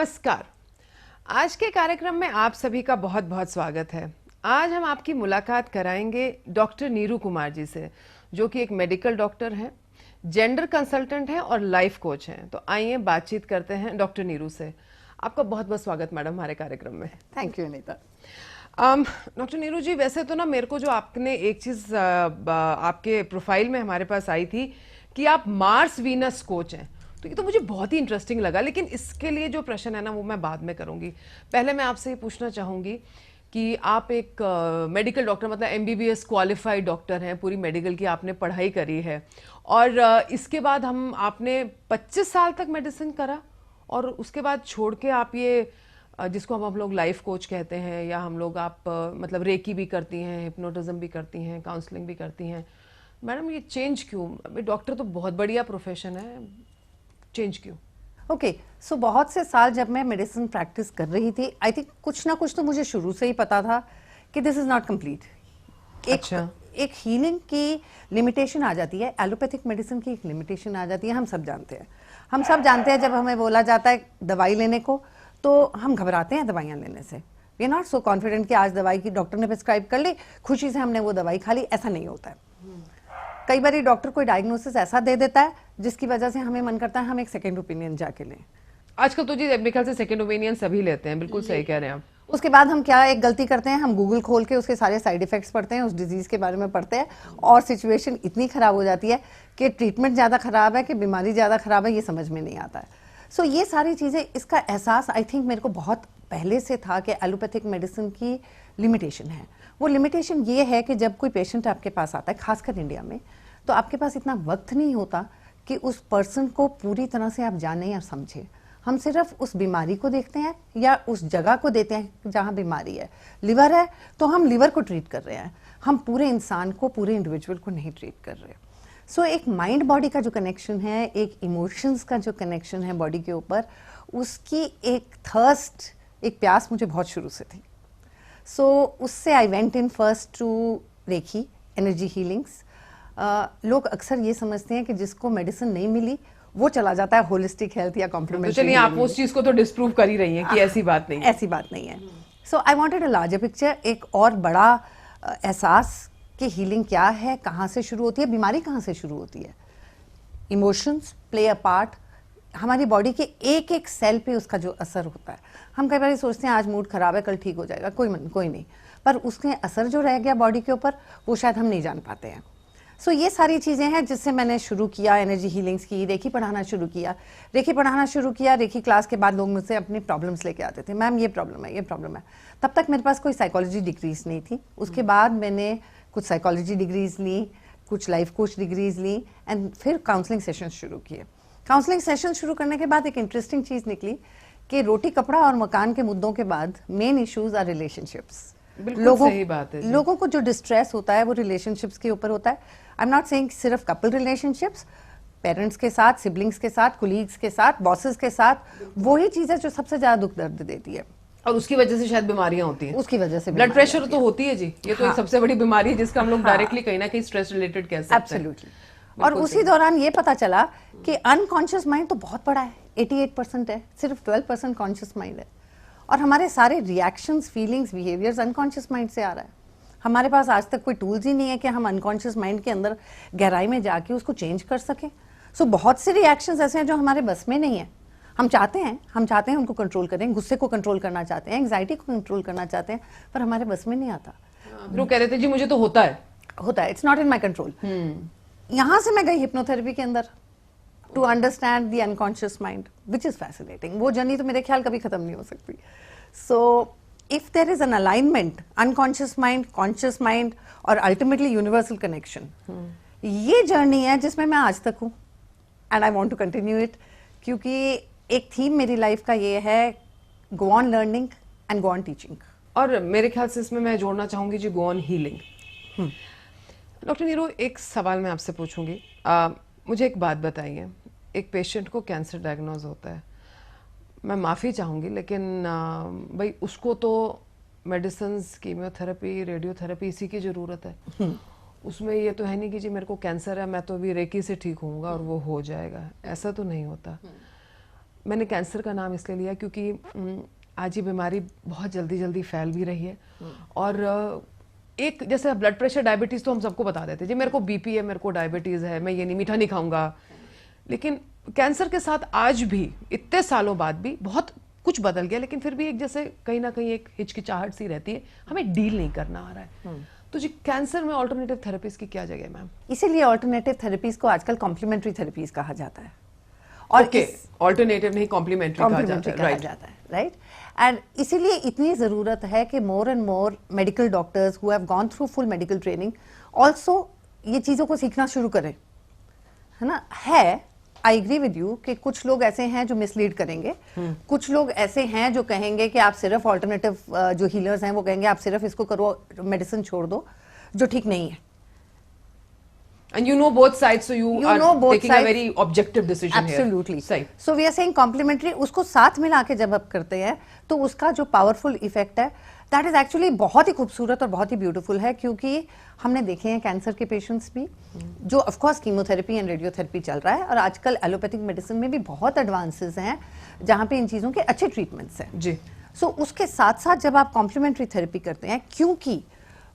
नमस्कार। आज के कार्यक्रम में आप सभी का बहुत बहुत स्वागत है। आज हम आपकी मुलाकात कराएंगे डॉक्टर नीरू कुमार जी से, जो कि एक मेडिकल डॉक्टर हैं, जेंडर कंसल्टेंट हैं और लाइफ कोच हैं। तो आइए बातचीत करते हैं डॉक्टर नीरू से। आपका बहुत बहुत स्वागत मैडम हमारे कार्यक्रम में। Thank you Anita. Doctor Neeru ji, वैसे तो ना मेरे को जो आपने एक चीज आपके प्रोफाइल में हमारे पास आई थी कि आप मार्स वीनस कोच हैं, तो ये तो मुझे बहुत ही इंटरेस्टिंग लगा। लेकिन इसके लिए जो प्रश्न है ना वो मैं बाद में करूंगी। पहले मैं आपसे ये पूछना चाहूंगी कि आप एक मेडिकल डॉक्टर, मतलब एमबीबीएस क्वालिफाइड डॉक्टर हैं, पूरी मेडिकल की आपने पढ़ाई करी है और इसके बाद आपने 25 साल तक मेडिसिन करा और उसके बाद छोड़ के आप ये जिसको हम लोग लाइफ कोच कहते हैं, या हम लोग आप मतलब रेकी भी करती हैं, हिप्नोटिज्म भी करती हैं, काउंसलिंग भी करती हैं। मैडम ये चेंज क्यों? अभी डॉक्टर तो बहुत बढ़िया प्रोफेशन है, चेंज क्यों? ओके, सो बहुत से साल जब मैं मेडिसिन प्रैक्टिस कर रही थी, आई थिंक कुछ ना कुछ तो मुझे शुरू से ही पता था कि दिस इज नॉट कंप्लीट। एक हीलिंग की लिमिटेशन आ जाती है, एलोपैथिक मेडिसिन की एक लिमिटेशन आ जाती है। हम सब जानते हैं जब हमें बोला जाता है दवाई लेने को तो हम घबराते हैं दवाइयाँ लेने से। We are not so confident कि आज दवाई की डॉक्टर ने प्रिस्क्राइब कर ली, खुशी से हमने वो दवाई खा ली। ऐसा नहीं होता है। कई बार डॉक्टर कोई डायग्नोसिस ऐसा दे देता है जिसकी वजह से हमें मन करता है हम एक सेकंड ओपिनियन जाके लें। आजकल तो जी मेरे ख्याल से सेकंड ओपिनियन सभी लेते हैं। बिल्कुल सही कह रहे हैं आप। उसके बाद हम क्या एक गलती करते हैं, हम गूगल खोल के उसके सारे साइड इफेक्ट्स पढ़ते हैं, उस डिजीज के बारे में पढ़ते हैं और सिचुएशन इतनी खराब हो जाती है कि ट्रीटमेंट ज़्यादा खराब है कि बीमारी ज़्यादा खराब है, ये समझ में नहीं आता है। सो ये सारी चीज़ें, इसका एहसास आई थिंक मेरे को बहुत पहले से था कि एलोपैथिक मेडिसिन की लिमिटेशन है। वो लिमिटेशन ये है कि जब कोई पेशेंट आपके पास आता है, खासकर इंडिया में, तो आपके पास इतना वक्त नहीं होता कि उस पर्सन को पूरी तरह से आप जाने या समझें। हम सिर्फ उस बीमारी को देखते हैं या उस जगह को देते हैं जहाँ बीमारी है। लिवर है तो हम लिवर को ट्रीट कर रहे हैं, हम पूरे इंसान को, पूरे इंडिविजुअल को नहीं ट्रीट कर रहे। सो एक माइंड बॉडी का जो कनेक्शन है, एक इमोशंस का जो कनेक्शन है बॉडी के ऊपर, उसकी एक थर्स्ट, एक प्यास मुझे बहुत शुरू से थी। सो उससे I went in first to reiki, energy healings. लोग अक्सर ये समझते हैं कि जिसको मेडिसिन नहीं मिली वो चला जाता है होलिस्टिक हेल्थ या कॉम्प्लीमेंट्री। तो चलिए आप उस चीज को तो डिस्प्रूव कर ही रही हैं कि ऐसी बात नहीं है। ऐसी बात नहीं है। So I wanted a larger picture, एक और बड़ा एहसास कि हीलिंग क्या है, कहाँ से शुरू होती है, बीमारी कहाँ से शुरू होती है। इमोशंस प्ले अ पार्ट, हमारी बॉडी के एक एक सेल पे उसका जो असर होता है। हम कई बार सोचते हैं आज मूड खराब है, कल ठीक हो जाएगा, कोई नहीं, पर उसके असर जो रह गया बॉडी के ऊपर वो शायद हम नहीं जान पाते हैं। सो ये सारी चीज़ें हैं जिससे मैंने शुरू किया एनर्जी हीलिंग्स की, रेकी पढ़ाना शुरू किया। रेकी क्लास के बाद लोग मुझसे अपनी प्रॉब्लम्स लेके आते थे, मैम ये प्रॉब्लम है। तब तक मेरे पास कोई साइकोलॉजी डिग्रीज नहीं थी। उसके बाद मैंने कुछ साइकोलॉजी डिग्रीज ली, कुछ लाइफ कोच डिग्रीज ली एंड फिर काउंसलिंग सेशन शुरू किए। काउंसलिंग सेशन शुरू करने के बाद एक इंटरेस्टिंग चीज़ निकली कि रोटी कपड़ा और मकान के मुद्दों के बाद मेन इश्यूज आर रिलेशनशिप्स। सही बात है। लोगों को जो डिस्ट्रेस होता है वो रिलेशनशिप्स के ऊपर होता है। आई एम नॉट सेइंग सिर्फ कपल रिलेशनशिप्स, पेरेंट्स के साथ, सिबलिंग्स के साथ, कुलीग्स के साथ, बॉसेस के साथ, वही चीज़ है जो सबसे ज़्यादा दुख दर्द देती है और उसकी वजह से शायद बीमारियां होती हैं। उसकी वजह से ब्लड प्रेशर तो होती है जी, ये तो एक सबसे बड़ी बीमारी है जिसका हम लोग हाँ, डायरेक्टली कहीं ना कहीं स्ट्रेस रिलेटेड कह सकते हैं। एब्सोल्युटली। और उसी दौरान ये पता चला कि अनकॉन्शियस माइंड तो बहुत बड़ा है, 88% है, सिर्फ 12% कॉन्शियस माइंड है। और हमारे सारे reactions, feelings, behaviours unconscious mind से आ रहा है। हमारे पास आज तक कोई टूल्स ही नहीं है कि हम अनकॉन्शियस माइंड के अंदर गहराई में जाके उसको चेंज कर सकें। सो बहुत से रिएक्शंस ऐसे हैं जो हमारे बस में नहीं है। हम चाहते हैं उनको कंट्रोल करें, गुस्से को कंट्रोल करना चाहते हैं, एंग्जाइटी को कंट्रोल करना चाहते हैं, पर हमारे बस में नहीं आता। लोग कह रहे थे जी मुझे तो होता है, it's not in my control. यहाँ से मैं गई हिप्नोथेरेपी के अंदर to understand the unconscious mind, which is fascinating. वो जर्नी तो मेरे ख्याल कभी खत्म नहीं हो सकती। So if there is an alignment, unconscious mind, conscious mind और अल्टीमेटली यूनिवर्सल कनेक्शन, ये जर्नी है जिसमें मैं आज तक हूँ and I want to continue it. क्योंकि एक थीम मेरी लाइफ का ये है, गो on learning and go on teaching. और मेरे ख्याल से इसमें मैं जोड़ना चाहूंगी जी go on healing. Doctor Neeru, एक सवाल मैं आपसे पूछूंगी। मुझे एक बात बताइए, एक पेशेंट को कैंसर डायग्नोज होता है, मैं माफ़ी चाहूँगी लेकिन भाई उसको तो मेडिसिन्स, कीमोथेरेपी, रेडियोथेरेपी इसी की ज़रूरत है। उसमें ये तो है नहीं कि जी मेरे को कैंसर है, मैं तो अभी रेकी से ठीक होऊंगा और वो हो जाएगा, ऐसा तो नहीं होता। मैंने कैंसर का नाम इसलिए लिया क्योंकि आज ये बीमारी बहुत जल्दी जल्दी फैल भी रही है। और एक जैसे ब्लड प्रेशर, डायबिटीज तो हम सबको बता देते हैं जी मेरे को बीपी है, मेरे को डायबिटीज है, मैं ये नहीं मीठा नहीं खाऊंगा। लेकिन कैंसर के साथ आज भी इतने सालों बाद भी बहुत कुछ बदल गया, लेकिन फिर भी एक जैसे कहीं ना कहीं एक हिचकिचाहट सी रहती है, हमें डील नहीं करना आ रहा है। तो जी कैंसर में ऑल्टरनेटिव थेरेपीज की क्या जगह है मैम? इसीलिए ऑल्टरनेटिव थेरेपीज को आजकल कॉम्प्लीमेंट्री थेरेपीज कहा जाता है। और ऑल्टरनेटिव नहीं कॉम्प्लीमेंट्री कहा जाता है, राइट। एंड इसीलिए इतनी जरूरत है कि more and more medical doctors who have gone through full medical training also ये चीजों को सीखना शुरू करें, है ना। है, आई एग्री विद यू कि कुछ लोग ऐसे हैं जो मिसलीड करेंगे, कुछ लोग ऐसे हैं जो कहेंगे कि आप सिर्फ ऑल्टरनेटिव जो हीलर्स हैं वो कहेंगे आप सिर्फ इसको करो, मेडिसिन छोड़ दो, जो ठीक नहीं है। And you know both sides, so you are know both taking sides. a very objective decision Absolutely. here. सही. So we are saying complementary, उसको साथ मिला के जब आप करते हैं तो उसका जो पावरफुल इफेक्ट है दैट इज एक्चुअली बहुत ही खूबसूरत और बहुत ही ब्यूटीफुल है। क्योंकि हमने देखे हैं कैंसर के पेशेंट्स भी जो of course chemotherapy and radiotherapy चल रहा है, और आजकल एलोपैथिक मेडिसिन में भी बहुत एडवांसेस हैं जहां पे इन चीजों के अच्छे ट्रीटमेंट्स हैं जी। सो उसके साथ साथ जब आप कॉम्प्लीमेंट्री थेरेपी करते हैं, क्योंकि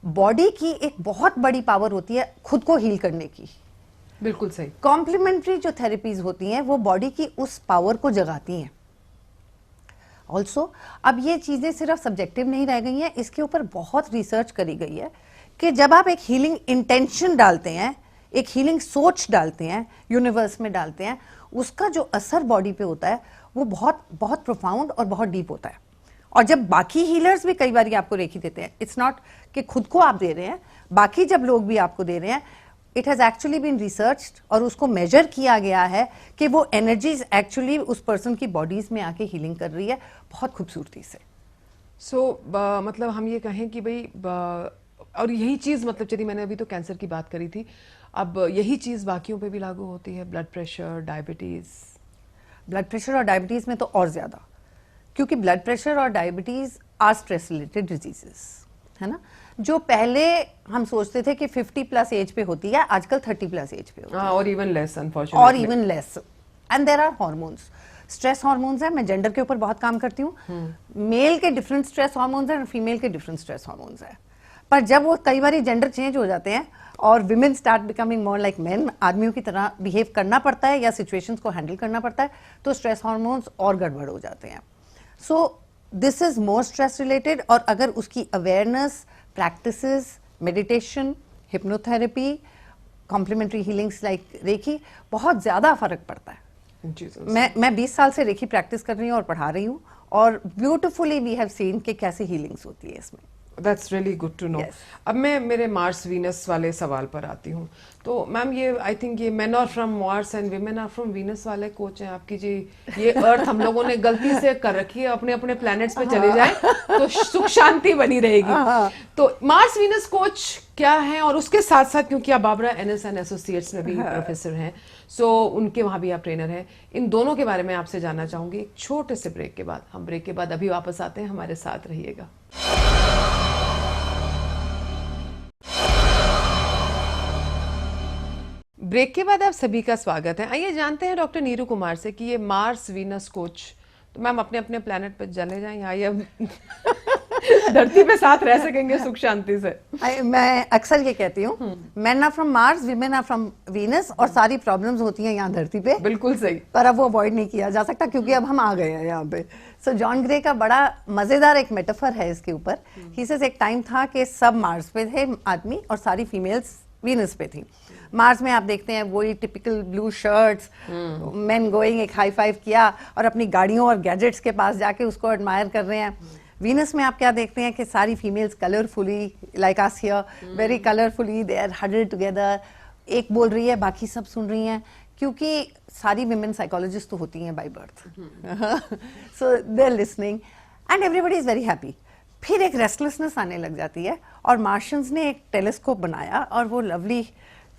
बॉडी की एक बहुत बड़ी पावर होती है खुद को हील करने की। बिल्कुल सही। कॉम्प्लीमेंट्री जो थेरेपीज होती हैं वो बॉडी की उस पावर को जगाती हैं। ऑल्सो अब ये चीजें सिर्फ सब्जेक्टिव नहीं रह गई हैं, इसके ऊपर बहुत रिसर्च करी गई है कि जब आप एक हीलिंग इंटेंशन डालते हैं, एक हीलिंग सोच डालते हैं, यूनिवर्स में डालते हैं, उसका जो असर बॉडी पे होता है वो बहुत बहुत प्रोफाउंड और बहुत डीप होता है। और जब बाकी हीलर्स भी कई बार आपको रेखी देते हैं, इट्स नॉट कि खुद को आप दे रहे हैं, बाकी जब लोग भी आपको दे रहे हैं, it has actually been researched और उसको मेजर किया गया है कि वो एनर्जीज एक्चुअली उस पर्सन की बॉडीज में आके हीलिंग कर रही है बहुत खूबसूरती से। मतलब हम ये कहें कि भाई और यही चीज, मतलब चलिए मैंने अभी तो कैंसर की बात करी थी, अब यही चीज बाकियों पे भी लागू होती है, blood pressure, diabetes. Blood pressure और डायबिटीज में तो और ज्यादा, क्योंकि ब्लड प्रेशर और diabetes are stress related diseases, है ना। जो पहले हम सोचते थे कि 50 प्लस एज पे होती है, आजकल 30 प्लस एज पे होती है, और इवन लेस अनफॉर्चुनेटली, और even less. And there are hormones, stress hormones है। मैं जेंडर के ऊपर बहुत काम करती हूँ। मेल के डिफरेंट स्ट्रेस हार्मोन्स है और फीमेल के डिफरेंट स्ट्रेस हार्मोन्स है। पर जब वो कई बार जेंडर चेंज हो जाते हैं और women start becoming more like main, आदमियों की तरह बिहेव करना पड़ता है या सिचुएशंस को हैंडल करना पड़ता है, तो स्ट्रेस हार्मोन्स और गड़बड़ हो जाते हैं। So this is more stress related. और अगर उसकी awareness, practices, meditation, hypnotherapy, complementary healings like reiki, बहुत ज्यादा फर्क पड़ता है। मैं 20 साल से रेखी प्रैक्टिस कर रही हूँ और पढ़ा रही हूँ, और ब्यूटिफुली वी हैव सीन कि कैसे हीलिंग्स होती है इसमें। That's really good to know. Yes. अब मैं मेरे मार्स वीनस वाले सवाल पर आती हूँ। तो मैम ये आई थिंक ये men are from Mars and women are from Venus वाले कोच हैं आपकी जी। ये अर्थ हम लोगों ने गलती से कर रखी है, अपने अपने प्लैनेट्स पे चले जाए तो सुख शांति बनी रहेगी। तो मार्स वीनस कोच क्या है, और उसके साथ साथ क्योंकि आप बाबरा NS एंड एसोसिएट्स में भी प्रोफेसर हैं, सो उनके वहाँ भी आप ट्रेनर हैं, इन दोनों के बारे में आपसे जानना चाहूंगी एक छोटे से ब्रेक के बाद। हम ब्रेक के बाद अभी वापस आते हैं, हमारे साथ रहिएगा। ब्रेक के बाद आप सभी का स्वागत है। आइए जानते हैं डॉक्टर नीरू कुमार से कि ये मार्स वीनस कोच, तो मैम अपने अपने प्लेनेट पर चले जाएं या ये धरती पे साथ रह सकेंगे सुख शांति से? मैं अक्सर ये कहती हूँ, men are from Mars, women are from Venus, और सारी प्रॉब्लम्स होती हैं यहाँ धरती पे। बिल्कुल सही। पर अब वो अवॉइड नहीं किया जा सकता क्योंकि अब हम आ गए हैं यहाँ पे। सो जॉन ग्रे का बड़ा मजेदार एक मेटाफर है इसके ऊपर। ही सेज एक टाइम था कि सब मार्स पे थे आदमी और सारी फीमेल्स वीनस पे थी। मार्स में आप देखते हैं वही typical blue shirts, main going, एक हाई फाइव किया और अपनी गाड़ियों और गैजेट्स के पास जाके उसको एडमायर कर रहे हैं। वीनस में आप क्या देखते हैं कि सारी females colourfully, like us here, very colourfully, they are huddled together, एक बोल रही है बाकी सब सुन रही हैं, क्योंकि सारी विमेन साइकोलॉजिस्ट तो होती हैं by birth. So they are listening and everybody is very happy. फिर एक रेस्टलेसनेस आने लग जाती है और मार्शियंस ने एक टेलीस्कोप बनाया और वो लवली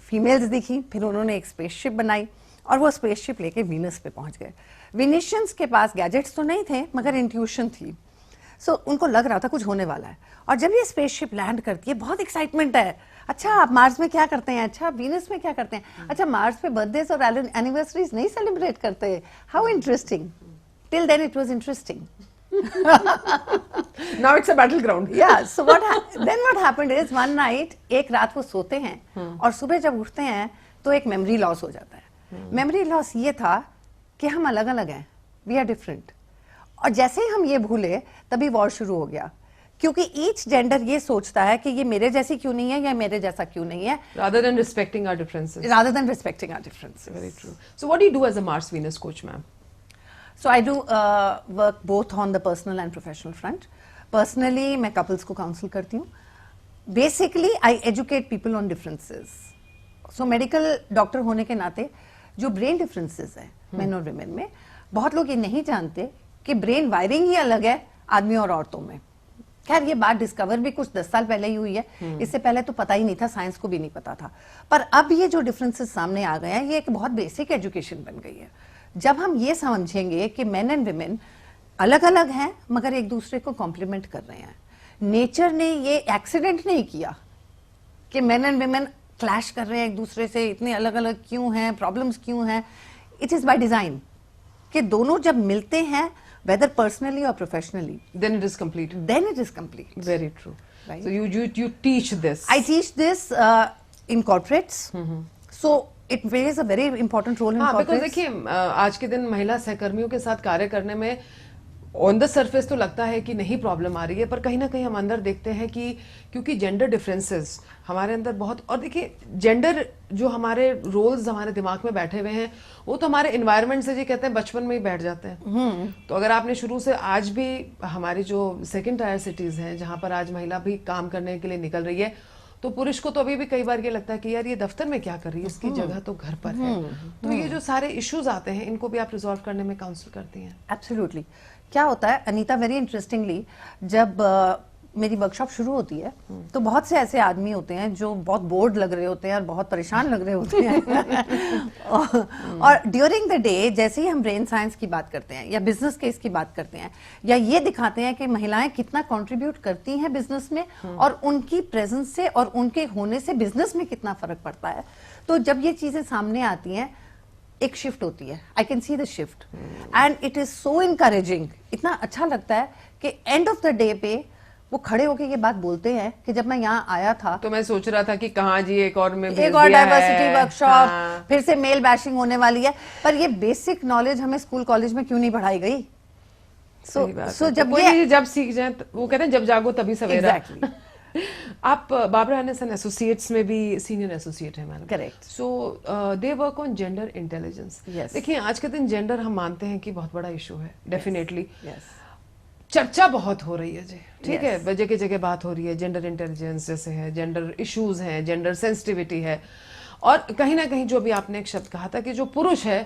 फीमेल्स दिखी। फिर उन्होंने एक स्पेसशिप बनाई और वो स्पेसशिप लेके वीनस पे पहुंच गए। विनिशियंस के पास गैजेट्स तो नहीं थे मगर इंट्यूशन थी। सो उनको लग रहा था कुछ होने वाला है। और जब ये स्पेसशिप लैंड करती है बहुत एक्साइटमेंट है। अच्छा आप मार्स में क्या करते हैं, अच्छा वीनस में क्या करते हैं, अच्छा मार्स पे बर्थडेज और एनिवर्सरीज नहीं सेलिब्रेट करते, how interesting. Till then it was interesting. Now it's a battleground. Yeah, so then what happened is one night, एक रात वो सोते हैं और सुबह जब उठते हैं तो एक मेमोरी लॉस हो जाता है। मेमोरी लॉस ये था कि हम अलग अलग हैं, वी आर डिफरेंट, और जैसे ही हम ये भूले तभी वॉर शुरू हो गया, क्योंकि ईच जेंडर ये सोचता है कि ये मेरे जैसी क्यों नहीं है या मेरे जैसा क्यों नहीं है, Rather than respecting our differences. rather than respecting our differences. Very true. So what do you do as a Mars Venus coach, ma'am? So I do work both on the personal and professional front. Personally, मैं couples को counsel करती हूँ. Basically, I educate people on differences. So medical doctor होने के नाते जो brain differences हैं men और women में, बहुत लोग ये नहीं जानते कि brain wiring ही अलग है आदमी और औरतों में. खैर ये बात डिस्कवर भी कुछ 10 साल पहले ही हुई है, इससे पहले तो पता ही नहीं था, साइंस को भी नहीं पता था, पर अब ये जो डिफरेंसेस सामने आ गए हैं, ये एक बहुत बेसिक एजुकेशन बन गई है. जब हम ये समझेंगे कि मेन एंड विमेन अलग अलग हैं मगर एक दूसरे को कॉम्प्लीमेंट कर रहे हैं, नेचर ने ये एक्सीडेंट नहीं किया कि मेन एंड विमेन क्लैश कर रहे हैं एक दूसरे से, इतने अलग अलग क्यों हैं, प्रॉब्लम्स क्यों हैं, इट इज बाय डिजाइन कि दोनों जब मिलते हैं whether personally or professionally, Then it is complete. then it is complete. Very true. Right. So you teach this. I teach this in corporates. So it plays a very important role in हाँ, because corporates. देखिए आज के दिन महिला सहकर्मियों के साथ कार्य करने में ऑन द सरफेस तो लगता है कि नहीं प्रॉब्लम आ रही है, पर कहीं ना कहीं हम अंदर देखते हैं कि क्योंकि जेंडर डिफरेंसेस हमारे अंदर बहुत, और देखिए जेंडर जो हमारे रोल्स हमारे दिमाग में बैठे हुए हैं वो तो हमारे एनवायरनमेंट से, जी कहते हैं बचपन में ही बैठ जाते हैं. तो अगर आपने शुरू से, आज भी हमारी जो सेकंड टायर सिटीज हैं जहां पर आज महिला भी काम करने के लिए निकल रही है, तो पुरुष को तो अभी भी कई बार ये लगता है कि यार ये दफ्तर में क्या कर रही है, इसकी जगह तो घर पर है. तो ये जो सारे इश्यूज आते हैं इनको भी आप रिजॉल्व करने में काउंसिल करती हैं. एब्सोल्युटली. क्या होता है अनीता, वेरी इंटरेस्टिंगली, जब मेरी वर्कशॉप शुरू होती है तो बहुत से ऐसे आदमी होते हैं जो बहुत बोर्ड लग रहे होते हैं और बहुत परेशान लग रहे होते हैं और ड्यूरिंग द डे जैसे ही हम ब्रेन साइंस की बात करते हैं या बिजनेस केस की बात करते हैं या ये दिखाते हैं कि महिलाएं कितना कंट्रीब्यूट करती हैं बिजनेस में और उनकी प्रेजेंस से और उनके होने से बिजनेस में कितना फर्क पड़ता है, तो जब ये चीजें सामने आती हैं एक शिफ्ट होती है. I can see the shift and it is so encouraging. इतना अच्छा लगता है कि एंड ऑफ द डे पे वो खड़े होके ये बात बोलते हैं कि जब मैं यहाँ आया था तो मैं सोच रहा था कि कहाँ जी एक और में एक और डाइवर्सिटी वर्कशॉप, फिर से मेल बैशिंग होने वाली है, पर ये बेसिक नॉलेज हमें स्कूल कॉलेज में क्यों नहीं पढ़ाई गई. सो जब सीख जाए, वो कहते हैं जब जागो तभी सवेरा. एग्जैक्टली. आप बाबरा एंडरसन एसोसिएट्स में भी सीनियर एसोसिएट है madam. Correct. So they work on gender intelligence. देखिए आज के दिन जेंडर हम मानते हैं कि बहुत बड़ा इशू है, डेफिनेटली. चर्चा बहुत हो रही है जी, ठीक है, जगह जगह बात हो रही है, जेंडर इंटेलिजेंस जैसे है, जेंडर इश्यूज हैं, जेंडर सेंसिटिविटी है, और कहीं ना कहीं जो भी आपने एक शब्द कहा था कि जो पुरुष है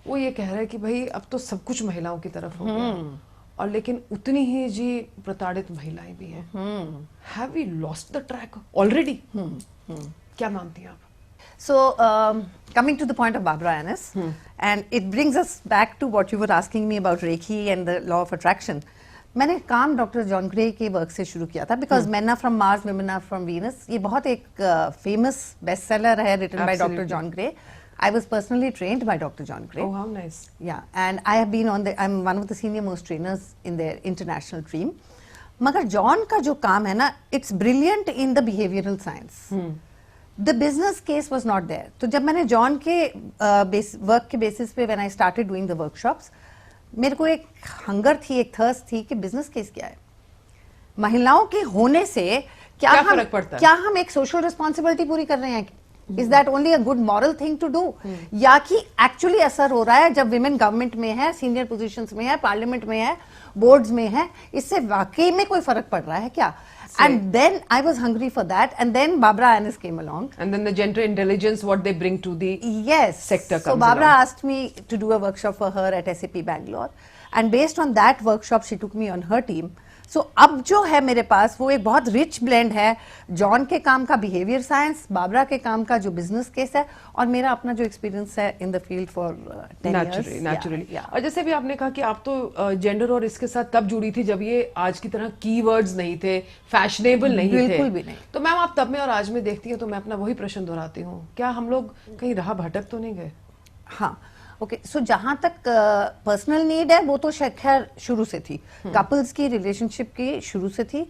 वो ये कह रहा है कि भाई अब तो सब कुछ महिलाओं की तरफ हो गया, और लेकिन उतनी ही जी प्रताड़ित महिलाएं भी हैं. Have we lost the track already? क्या मानती हैं आप? So, coming to the point of Barbara Annis, and it brings us back to what you were asking me about Reiki and the law of attraction. मैंने काम doctor John Gray के work से शुरू किया था, because men are from Mars, women are from Venus. ये बहुत एक फेमस बेस्ट सेलर है, written by doctor John Gray. I was personally trained by Dr. John Gray. Oh, how nice. Yeah, and I have been I'm one of the senior most trainers in their international team. मगर John का जो काम है ना, it's brilliant in the behavioral science. The business case was not there. तो जब मैंने John के वर्क के बेसिस पे when I started doing the workshops, मेरे को एक हंगर थी, एक थर्स्ट थी कि बिजनेस केस क्या है, महिलाओं के होने से क्या फर्क पड़ता है, क्या हम एक सोशल रिस्पॉन्सिबिलिटी पूरी कर रहे हैं, is that only a good moral thing to do, या कि एक्चुअली असर हो रहा है जब विमेन गवर्नमेंट में है, सीनियर पोजीशंस में है, पार्लियामेंट में है, बोर्ड्स में है, इससे वाकई में कोई फर्क पड़ रहा है क्या? And then I was hungry for that, and then Barbara Annis came along. And then the gender intelligence, what they bring to the sector comes So Barbara asked me to do a workshop for her at SAP Bangalore, and based on that workshop, she took me on her team. So अब जो है मेरे पास वो एक बहुत rich blend है, John के काम का बिहेवियर साइंस, बाबरा के काम का जो बिजनेस केस है, और मेरा अपना जो एक्सपीरियंस है in the field for 10 years. Naturally. और जैसे भी आपने कहा कि आप तो जेंडर और इसके साथ तब जुड़ी थी जब ये आज की तरह कीवर्ड्स नहीं थे, फैशनेबल नहीं थे, बिल्कुल भी नहीं. तो मैम आप तब में और आज में देखती हैं, तो मैं अपना वही प्रश्न दोहराती हूँ, क्या हम लोग कहीं राह भटक तो नहीं गए? हाँ, ओके सो जहां तक पर्सनल नीड है वो तो शायद खैर शुरू से थी, कपल्स की रिलेशनशिप की शुरू से थी।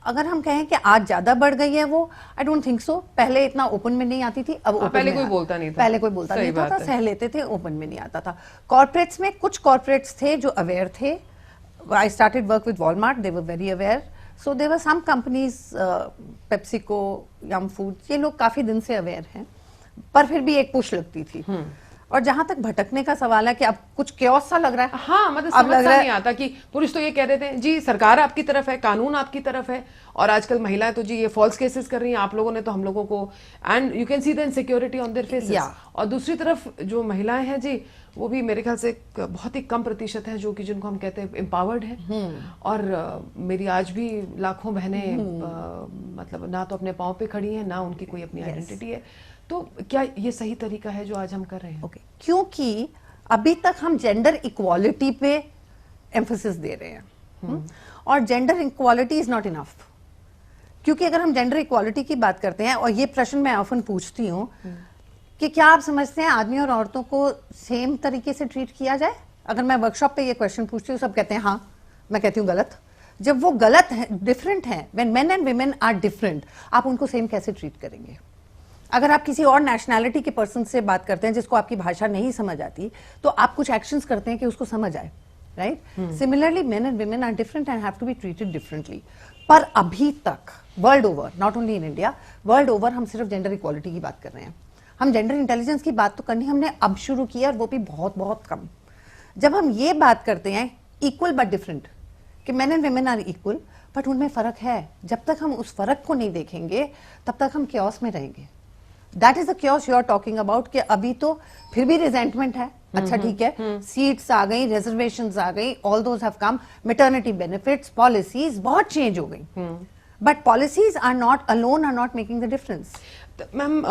अगर हम कहें कि आज ज्यादा बढ़ गई है वो, आई डोंट थिंक सो। पहले इतना ओपन में नहीं आती थी, अब ओपन पहले में कोई बोलता नहीं था, पहले कोई बोलता सही नहीं था, बात है। सह लेते थे, ओपन में नहीं आता था। कॉर्पोरेट्स में कुछ कॉर्पोरेट्स थे जो अवेयर थे। I started work with Walmart, they were very aware. So there were some companies, PepsiCo, Yum food, ये लोग काफी दिन से अवेयर हैं, पर फिर भी एक पुश लगती थी। और जहां तक भटकने का सवाल है कि अब कुछ क्योस सा लग रहा है, हाँ, मतलब अब लग समझ रहा नहीं आता कि पुरुष तो ये कह देते हैं जी सरकार आपकी तरफ है, कानून आपकी तरफ है, और आजकल महिलाएं तो जी ये फॉल्स केसेस कर रही हैं, आप लोगों ने तो हम लोगों को, and you can see the insecurity on their faces. Yeah. और दूसरी तरफ जो महिलाएं हैं जी, वो भी मेरे ख्याल से एक बहुत ही कम प्रतिशत है जो कि जिनको हम कहते हैं एम्पावर्ड है। और मेरी आज भी लाखों बहनें मतलब ना तो अपने पाँव पे खड़ी हैं, ना उनकी कोई अपनी आइडेंटिटी है। तो क्या ये सही तरीका है जो आज हम कर रहे हैं? ओके क्योंकि अभी तक हम जेंडर इक्वालिटी पे एम्फोसिस दे रहे हैं, और gender equality is not enough. क्योंकि अगर हम जेंडर इक्वालिटी की बात करते हैं, और ये प्रश्न मैं ऑफन पूछती हूँ कि क्या आप समझते हैं आदमी और औरतों को सेम तरीके से ट्रीट किया जाए? अगर मैं वर्कशॉप पे ये क्वेश्चन पूछती हूँ, सब कहते हैं हाँ, मैं कहती हूँ गलत। जब वो गलत है, डिफरेंट है, when men and women are different, आप उनको सेम कैसे ट्रीट करेंगे? अगर आप किसी और नेशनैलिटी के पर्सन से बात करते हैं जिसको आपकी भाषा नहीं समझ आती, तो आप कुछ एक्शंस करते हैं कि उसको समझ आए, right? Similarly men and women are different and have to be treated differently. पर अभी तक world over, not only in India, world over हम सिर्फ जेंडर इक्वालिटी की बात कर रहे हैं। हम जेंडर इंटेलिजेंस की बात तो करनी हमने अब शुरू की है, और वो भी बहुत बहुत कम। जब हम ये बात करते हैं इक्वल बट डिफरेंट, कि men and women are equal, but उनमें फर्क है, जब तक हम उस फर्क को नहीं देखेंगे तब तक हम क्योस में रहेंगे। That is the chaos you are talking about, कि अभी तो फिर भी रिजेंटमेंट है। अच्छा ठीक है, सीट्स आ गई, रिजर्वेशंस आ गई, all those have come, maternity benefits, policies बहुत चेंज हो गई, but policies are not alone, are not making the difference. Ma'am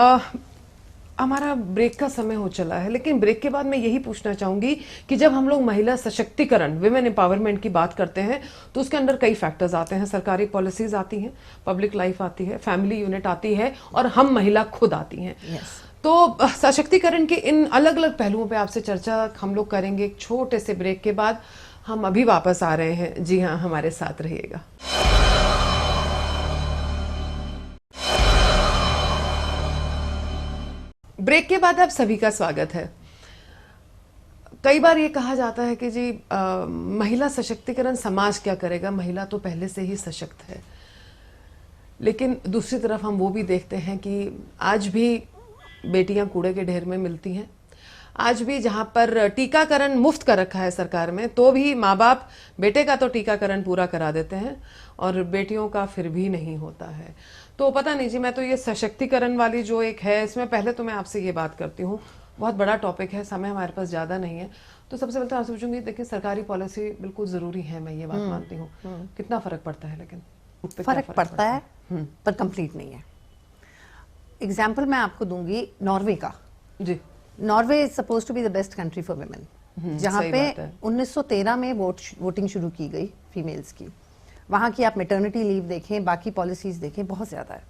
हमारा ब्रेक का समय हो चला है, लेकिन ब्रेक के बाद मैं यही पूछना चाहूंगी कि जब हम लोग महिला सशक्तिकरण, विमेन एम्पावरमेंट की बात करते हैं, तो उसके अंदर कई फैक्टर्स आते हैं। सरकारी पॉलिसीज आती हैं, पब्लिक लाइफ आती है, फैमिली यूनिट आती है, और हम महिला खुद आती हैं। तो सशक्तिकरण के इन अलग अलग पहलुओं पे आपसे चर्चा हम लोग करेंगे एक छोटे से ब्रेक के बाद। हम अभी वापस आ रहे हैं, जी हाँ, हमारे साथ रहिएगा। ब्रेक के बाद आप सभी का स्वागत है। कई बार ये कहा जाता है कि जी महिला सशक्तिकरण समाज क्या करेगा, महिला तो पहले से ही सशक्त है। लेकिन दूसरी तरफ हम वो भी देखते हैं कि आज भी बेटियां कूड़े के ढेर में मिलती हैं। आज भी जहां पर टीकाकरण मुफ्त कर रखा है सरकार में, तो भी माँ बाप बेटे का तो टीकाकरण पूरा करा देते हैं और बेटियों का फिर भी नहीं होता है। तो पता नहीं जी, मैं तो ये सशक्तिकरण वाली जो एक है, इसमें पहले तो मैं आपसे ये बात करती हूँ, बहुत बड़ा टॉपिक है, समय हमारे पास ज़्यादा नहीं है, तो सबसे पहले तो आपसे पूछूंगी, देखिए सरकारी पॉलिसी बिल्कुल ज़रूरी है, मैं ये बात मानती हूँ, कितना फ़र्क पड़ता है? लेकिन फर्क पड़ता है, पर कंप्लीट नहीं है। एग्जाम्पल मैं आपको दूंगी नॉर्वे का। जी, Norway is suppose to be the best country for women, जहाँ पे 1913 में वोटिंग शुरू की गई फीमेल्स की। वहाँ की आप मैटरनिटी लीव देखें, बाकी पॉलिसीज देखें, बहुत ज्यादा है।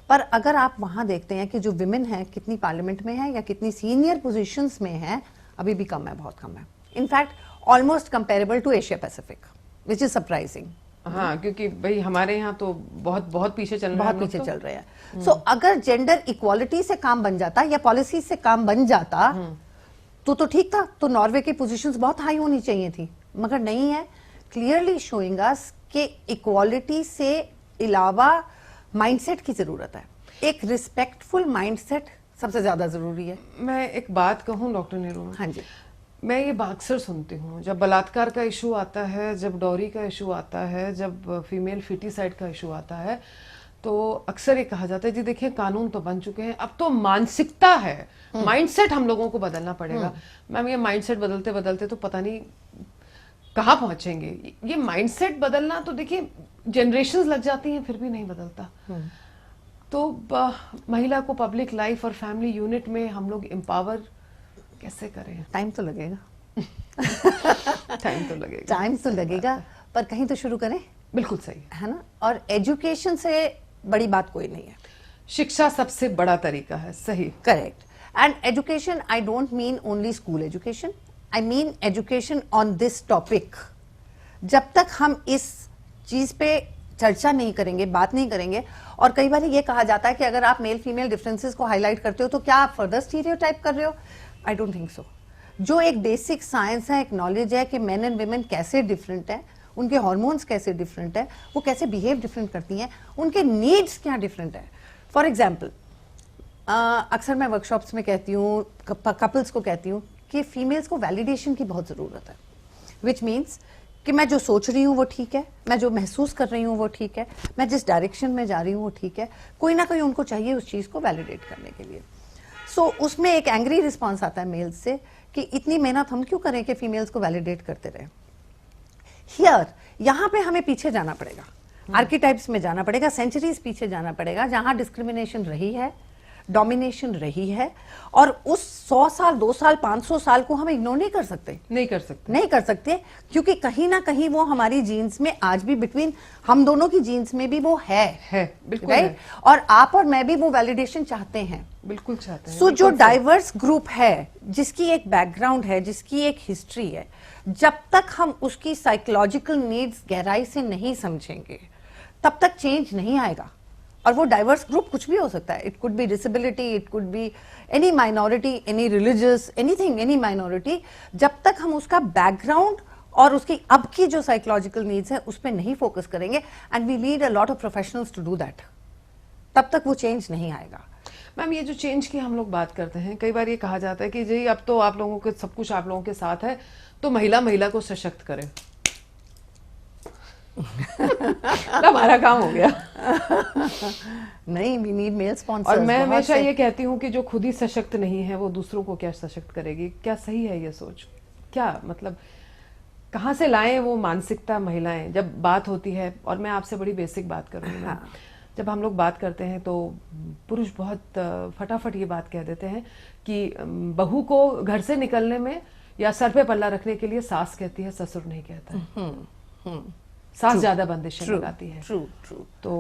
पर अगर आप वहाँ देखते हैं कि जो विमेन है कितनी पार्लियामेंट में है या कितनी सीनियर पोजीशंस में है, अभी भी कम है, बहुत कम है। In fact almost comparable to Asia Pacific, which is surprising. हाँ, क्योंकि भाई हमारे यहाँ तो बहुत बहुत पीछे चल रहे हैं, बहुत पीछे चल रहे हैं। सो अगर जेंडर इक्वालिटी से काम बन जाता या पॉलिसी से काम बन जाता तो ठीक था, तो नॉर्वे की पोजीशंस बहुत हाई होनी चाहिए थी, मगर नहीं है। क्लियरली शोइंग अस कि इक्वालिटी से अलावा माइंडसेट की जरूरत है। एक रिस्पेक्टफुल माइंडसेट सबसे ज्यादा जरूरी है। मैं एक बात कहूँ डॉक्टर नीरू, हाँ जी, मैं ये अक्सर सुनती हूँ, जब बलात्कार का इशू आता है, जब डॉरी का इशू आता है, जब फीमेल फिटिसाइड का इशू आता है, तो अक्सर ये कहा जाता है जी देखिए कानून तो बन चुके हैं, अब तो मानसिकता है, माइंडसेट हम लोगों को बदलना पड़ेगा। मैम ये माइंडसेट बदलते बदलते तो पता नहीं कहाँ पहुंचेंगे। ये माइंडसेट बदलना तो देखिए जनरेशंस लग जाती हैं, फिर भी नहीं बदलता। तो महिला को पब्लिक लाइफ और फैमिली यूनिट में हम लोग एम्पावर कैसे करें? टाइम तो लगेगा। टाइम तो लगेगा, पर कहीं तो शुरू करें। बिल्कुल सही है ना। और एजुकेशन से बड़ी बात कोई नहीं है। शिक्षा सबसे बड़ा तरीका है, सही, correct. And education I don't mean only school education, I mean education on this topic. जब तक हम इस चीज पे चर्चा नहीं करेंगे, बात नहीं करेंगे, और कई बार ये कहा जाता है कि अगर आप मेल फीमेल डिफरेंसेस को हाईलाइट करते हो तो क्या आप फर्दर स्टीरियोटाइप कर रहे हो? I don't think so. जो एक बेसिक साइंस है, एक नॉलेज है कि मेन एंड वुमेन कैसे डिफरेंट है, उनके हार्मोन्स कैसे डिफरेंट है, वो कैसे बिहेव डिफरेंट करती हैं, उनके नीड्स क्या डिफरेंट है। फॉर एग्जाम्पल, अक्सर मैं वर्कशॉप्स में कहती हूँ, कपल्स को कहती हूँ कि फीमेल्स को वैलिडेशन की बहुत ज़रूरत है, विच मीन्स कि मैं जो सोच रही हूँ वो ठीक है, मैं जो महसूस कर रही हूँ वो ठीक है, मैं जिस डायरेक्शन में जा रही हूँ वो ठीक है, कोई ना कोई उनको चाहिए उस चीज़ को वैलिडेट करने के लिए। सो उसमें एक एंग्री रिस्पॉन्स आता है मेल्स से कि इतनी मेहनत हम क्यों करें कि फीमेल्स को वैलिडेट करते रहे। हियर यहाँ पे हमें पीछे जाना पड़ेगा, आर्किटाइप्स में जाना पड़ेगा, सेंचुरीज पीछे जाना पड़ेगा, जहाँ डिस्क्रिमिनेशन रही है, डोमिनेशन रही है, और उस 100 साल, 2 साल, 500 साल को हम इग्नोर नहीं कर सकते। नहीं कर सकते, नहीं कर सकते, क्योंकि कहीं ना कहीं वो हमारी जीन्स में आज भी, बिटवीन हम दोनों की जीन्स में भी वो है बिल्कुल राइट है। और आप और मैं भी वो वैलिडेशन चाहते हैं, बिल्कुल चाहते हैं। सो जो डाइवर्स ग्रुप है, जिसकी एक बैकग्राउंड है, जिसकी एक हिस्ट्री है, जब तक हम उसकी साइकोलॉजिकल नीड्स गहराई से नहीं समझेंगे तब तक चेंज नहीं आएगा। और वो डाइवर्स ग्रुप कुछ भी हो सकता है, it could be disability, it could be any minority, any religious, anything, any minority. जब तक हम उसका बैकग्राउंड और उसकी अब की जो साइकोलॉजिकल नीड्स है उस पर नहीं फोकस करेंगे, and we need a lot of professionals to do that, तब तक वो चेंज नहीं आएगा। मैम, ये जो चेंज की हम लोग बात करते हैं, कई बार ये कहा जाता है कि जी अब तो आप लोगों के सब कुछ आप लोगों के साथ है, तो महिला को सशक्त करें। हमारा काम हो गया। नहीं, वी नीड मेल स्पॉन्सर्स। और मैं हमेशा ये कहती हूँ कि जो खुद ही सशक्त नहीं है वो दूसरों को क्या सशक्त करेगी? क्या सही है ये सोच? क्या मतलब कहाँ से लाएं वो मानसिकता महिलाएं जब बात होती है? और मैं आपसे बड़ी बेसिक बात करूँगी। हाँ। जब हम लोग बात करते हैं तो पुरुष बहुत फटाफट ये बात कह देते हैं कि बहू को घर से निकलने में या सर पे पल्ला रखने के लिए सास कहती है, ससुर नहीं कहता है। सास ज्यादा बंदिशें लगाती है। True true. तो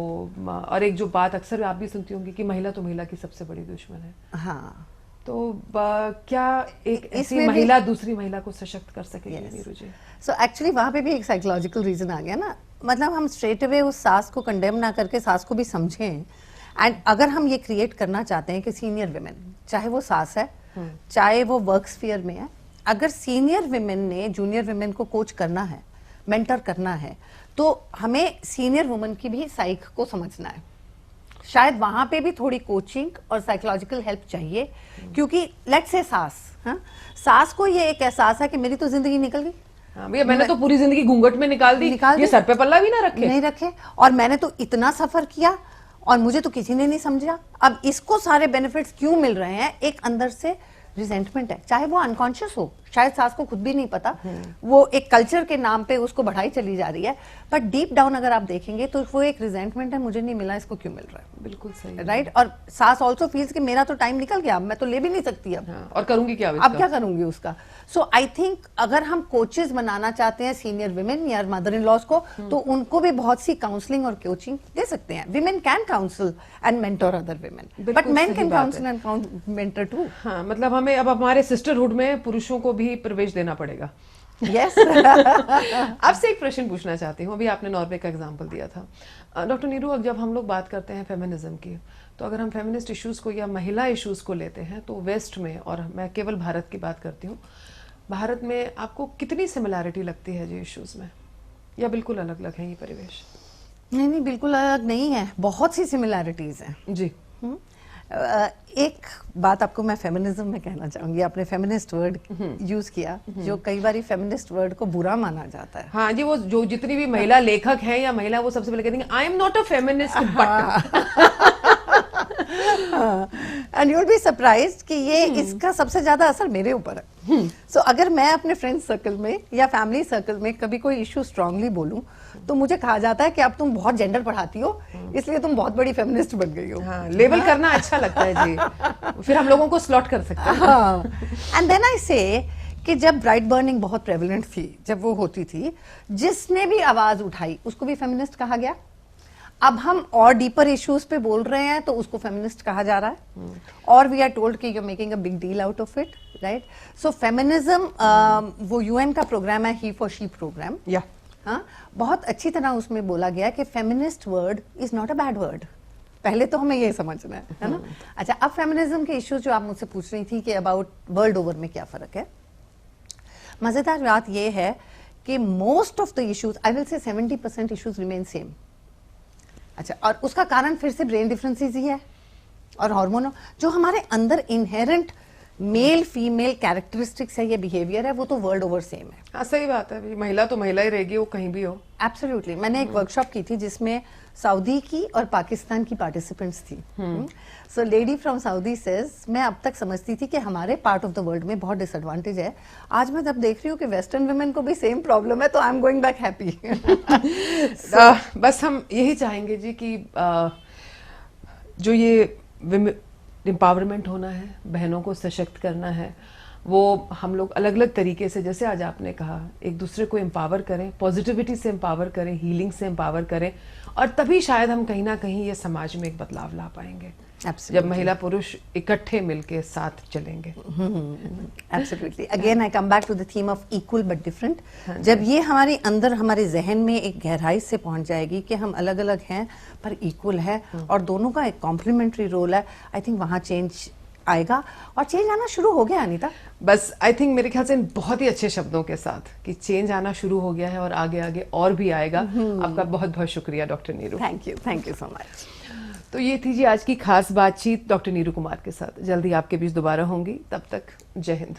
और एक जो बात अक्सर आप भी सुनती होंगी कि महिला तो महिला की सबसे बड़ी दुश्मन है। हाँ, तो क्या एक ऐसी महिला दूसरी महिला को सशक्त कर सकेगी? नीरू जी, सो एक्चुअली वहाँ पे भी एक साइकोलॉजिकल रीजन आ गया ना, मतलब हम स्ट्रेट अवे उस सास को कंडेम ना करके सास को भी समझें। एंड अगर हम ये क्रिएट करना चाहते हैं कि सीनियर विमेन, चाहे वो सास है, चाहे वो वर्क स्फीयर में है, अगर सीनियर विमेन ने जूनियर विमेन को कोच करना है, मेंटर करना है, तो हमें सीनियर वुमन की भी साइक को समझना है। शायद वहां पे भी थोड़ी कोचिंग और साइकोलॉजिकल हेल्प चाहिए, क्योंकि लेट्स से सास, हाँ, सास को ये एक एहसास है कि मेरी तो जिंदगी निकल गई। हाँ भैया, मैंने तो पूरी जिंदगी घूंघट में निकाल दी, ये सर पे पल्ला भी ना रखे, नहीं रखे, और मैंने तो इतना सफर किया और मुझे तो किसी ने नहीं समझा। अब इसको सारे बेनिफिट्स क्यों मिल रहे हैं? एक अंदर से रिजेंटमेंट है, चाहे वो अनकॉन्शियस हो, शायद सास को खुद भी नहीं पता, वो एक कल्चर के नाम पे उसको बढ़ाई चली जा रही है, बट डीप डाउन अगर आप देखेंगे तो वो एक रिजेंटमेंट है, मुझे नहीं मिला, इसको क्यों मिल रहा है। बिल्कुल सही, राइट। और सास ऑल्सो फील्स कि मेरा तो टाइम निकल गया, मैं तो ले भी नहीं सकती अब। हाँ, और करूंगी क्या अब क्या करूंगी उसका। सो आई थिंक अगर हम कोचेज बनाना चाहते हैं सीनियर विमेन या मदर इन लॉज को, तो उनको भी बहुत सी काउंसलिंग और कोचिंग दे सकते हैं। Women can counsel and mentor other women, but men can counsel and mentor too. हाँ, मतलब हमें अब हमारे सिस्टरहुड में पुरुषों को भी प्रवेश देना पड़ेगा। यस। आपसे एक प्रश्न पूछना चाहती हूँ। अभी आपने नॉर्वे का एग्जांपल दिया था। डॉक्टर नीरू, अब जब हम लोग बात करते हैं फेमिनिज्म की, तो अगर हम फेमिनिस्ट इश्यूज को या महिला इश्यूज को लेते हैं तो वेस्ट में, और मैं केवल भारत की बात करती हूँ, भारत में आपको कितनी सिमिलैरिटी लगती है जी इश्यूज में, या बिल्कुल अलग अलग है ये परिवेश? नहीं, बिल्कुल अलग नहीं है, बहुत सी सिमिलैरिटीज हैं जी। एक बात आपको मैं फेमिनिज्म में कहना चाहूंगी, आपने फेमिनिस्ट वर्ड यूज किया, जो कई बार फेमिनिस्ट वर्ड को बुरा माना जाता है। हाँ जी, वो जो जितनी भी महिला लेखक हैं या महिला, वो सबसे पहले कहती हैं I am not a feminist, and you will be surprised कि ये इसका सबसे ज्यादा असर मेरे ऊपर है। सो अगर मैं अपने फ्रेंड सर्कल में या फैमिली सर्कल में कभी कोई इशू स्ट्रांगली बोलूं, तो मुझे कहा जाता है कि अब तुम बहुत जेंडर पढ़ाती हो, इसलिए तुम बहुत बड़ी फेमिनिस्ट बन गई हो। हाँ, लेबल करना अच्छा लगता है जी, फिर हम लोगों को स्लॉट कर सकते हैं। एंड देन आई से कि जब ब्राइट बर्निंग बहुत प्रेवलेंट थी, जब वो होती थी, जिसने भी आवाज उठाई उसको भी फेमिनिस्ट कहा गया। अब हम और डीपर इश्यूज पे बोल रहे हैं तो उसको फेमिनिस्ट कहा जा रहा है, और वी आर टोल्ड कि you are making a big deal out of it, right? So feminism, वो यूएन का प्रोग्राम है, ही फॉर शी प्रोग्राम, या हाँ, बहुत अच्छी तरह उसमें बोला गया कि feminist word is not a bad word. पहले तो हमें ये समझना है ना? अच्छा, अब फेमिनिज्म के इश्यूज जो आप मुझसे पूछ रही थी कि अबाउट वर्ल्ड ओवर में क्या फर्क है, मजेदार बात ये है कि most of the issues, I will say 70% issues remain same. अच्छा, और उसका कारण फिर से ब्रेन डिफरेंसेस ही है और हार्मोन, जो हमारे अंदर इनहेरेंट मेल फीमेल कैरेक्टरिस्टिक्स है, ये बिहेवियर है, वो तो वर्ल्ड ओवर सेम है। हाँ, सही बात है, महिला तो महिला ही रहेगी, वो कहीं भी हो। एब्सोल्युटली। मैंने एक वर्कशॉप की थी जिसमें सऊदी की और पाकिस्तान की पार्टिसिपेंट्स थी। So lady from Saudi says, मैं अब तक समझती थी कि हमारे पार्ट ऑफ द वर्ल्ड में बहुत डिसएडवांटेज है, आज मैं जब देख रही हूँ कि वेस्टर्न वुमेन को भी सेम प्रॉब्लम है, तो I am going back happy. बस हम यही चाहेंगे जी कि जो ये एम्पावरमेंट होना है, बहनों को सशक्त करना है, वो हम लोग अलग अलग तरीके से, जैसे आज आपने कहा, एक दूसरे को एम्पावर करें, पॉजिटिविटी से एम्पावर करें, हीलिंग से एम्पावर करें, और तभी शायद हम कहीं ना कहीं ये समाज में एक बदलाव ला पाएंगे। जब महिला पुरुष इकट्ठे मिलके साथ चलेंगे। Absolutely. Again I come back to the theme of equal but different. जब ये हमारे अंदर, हमारे जहन में एक गहराई से पहुंच जाएगी कि हम अलग अलग हैं पर इक्वल है और दोनों का एक कॉम्प्लीमेंट्री रोल है, आई थिंक वहां चेंज आएगा, और चेंज आना शुरू हो गया अनीता। बस आई थिंक मेरे ख्याल से इन बहुत ही अच्छे शब्दों के साथ कि चेंज आना शुरू हो गया है और आगे आगे और भी आएगा। आपका बहुत बहुत शुक्रिया doctor Neeru. Thank you so much. तो ये थी जी आज की खास बातचीत डॉक्टर नीरू कुमार के साथ। जल्दी आपके बीच दोबारा होंगी, तब तक जय हिंद।